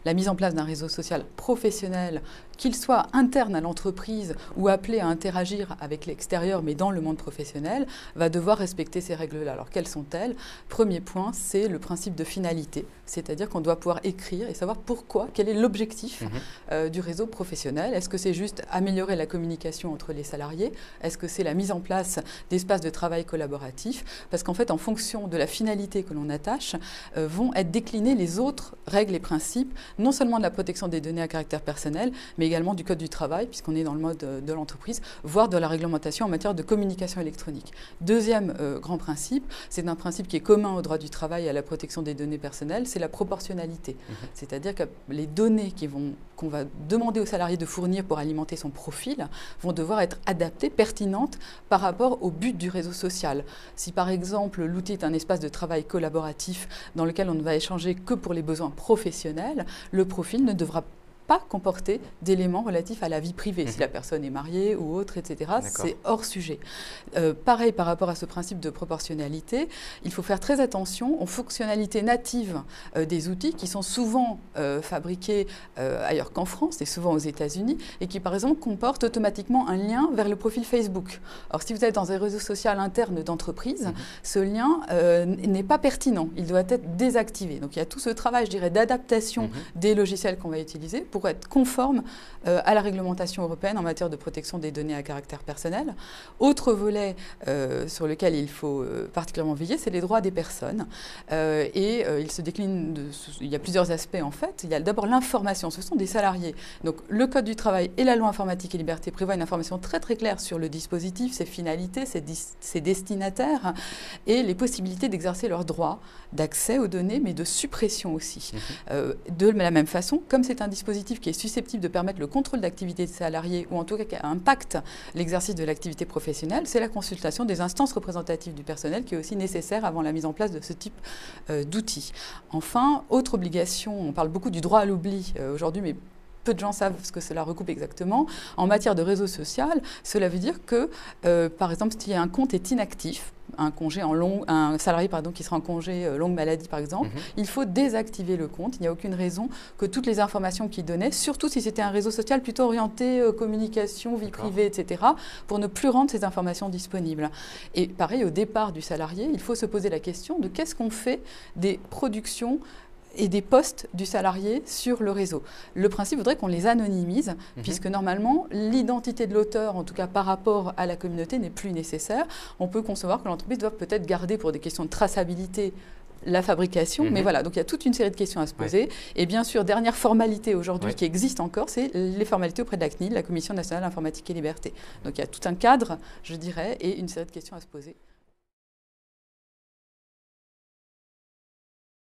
la mise en place d'un réseau social professionnel, qu'il soit interne à l'entreprise ou appelé à interagir avec l'extérieur, mais dans le monde professionnel, va devoir respecter ces règles-là. Alors, quelles sont-elles? Premier point, c'est le principe de finalité, c'est-à-dire qu'on doit pouvoir écrire et savoir pourquoi, quel est l'objectif du réseau professionnel. Est-ce que c'est juste améliorer la communication entre les salariés? Est-ce que c'est la mise en place d'espaces de travail collaboratifs? Parce qu'en fait, en fonction de la finalité que l'on attache, vont être déclinées les autres règles et principes, non seulement de la protection des données à caractère personnel, mais également du Code du travail, puisqu'on est dans le mode de l'entreprise, voire de la réglementation en matière de communication électronique. Deuxième grand principe, c'est un principe qui est commun au droit du travail et à la protection des données personnelles, c'est la proportionnalité. C'est-à-dire que les données qu'on va demander au salarié de fournir pour alimenter son profil vont devoir être adaptées, pertinentes par rapport au but du réseau social. Si par exemple l'outil est un espace de travail collaboratif dans lequel on ne va échanger que pour les besoins professionnels, le profil ne devra pas comporter d'éléments relatifs à la vie privée. Si la personne est mariée ou autre, etc., c'est hors sujet. Pareil par rapport à ce principe de proportionnalité, il faut faire très attention aux fonctionnalités natives des outils qui sont souvent fabriqués ailleurs qu'en France et souvent aux États-Unis et qui, par exemple, comportent automatiquement un lien vers le profil Facebook. Alors, si vous êtes dans un réseau social interne d'entreprise, ce lien n'est pas pertinent. Il doit être désactivé. Donc, il y a tout ce travail, je dirais, d'adaptation des logiciels qu'on va utiliser pour être conforme à la réglementation européenne en matière de protection des données à caractère personnel. Autre volet sur lequel il faut particulièrement veiller, c'est les droits des personnes. Il se décline, il y a plusieurs aspects en fait. Il y a d'abord l'information, ce sont des salariés. Donc le Code du travail et la loi informatique et liberté prévoient une information très très claire sur le dispositif, ses finalités, ses destinataires et les possibilités d'exercer leurs droits d'accès aux données, mais de suppression aussi. De la même façon, comme c'est un dispositif qui est susceptible de permettre le contrôle d'activité des salariés ou en tout cas qui impacte l'exercice de l'activité professionnelle, c'est la consultation des instances représentatives du personnel qui est aussi nécessaire avant la mise en place de ce type d'outils. Enfin, autre obligation, on parle beaucoup du droit à l'oubli aujourd'hui, mais peu de gens savent ce que cela recoupe exactement. En matière de réseau social, cela veut dire que, par exemple, si un compte est inactif, un salarié qui sera en congé longue maladie par exemple, il faut désactiver le compte. Il n'y a aucune raison que toutes les informations qu'il donnait, surtout si c'était un réseau social plutôt orienté communication, vie privée, etc., pour ne plus rendre ces informations disponibles. Et pareil, au départ du salarié, il faut se poser la question de qu'est-ce qu'on fait des productions et des postes du salarié sur le réseau. Le principe voudrait qu'on les anonymise, puisque normalement, l'identité de l'auteur, en tout cas par rapport à la communauté, n'est plus nécessaire. On peut concevoir que l'entreprise doit peut-être garder pour des questions de traçabilité la fabrication, mais voilà, donc il y a toute une série de questions à se poser. Et bien sûr, dernière formalité aujourd'hui qui existe encore, c'est les formalités auprès de la CNIL, la Commission nationale informatique et liberté. Donc il y a tout un cadre, je dirais, et une série de questions à se poser.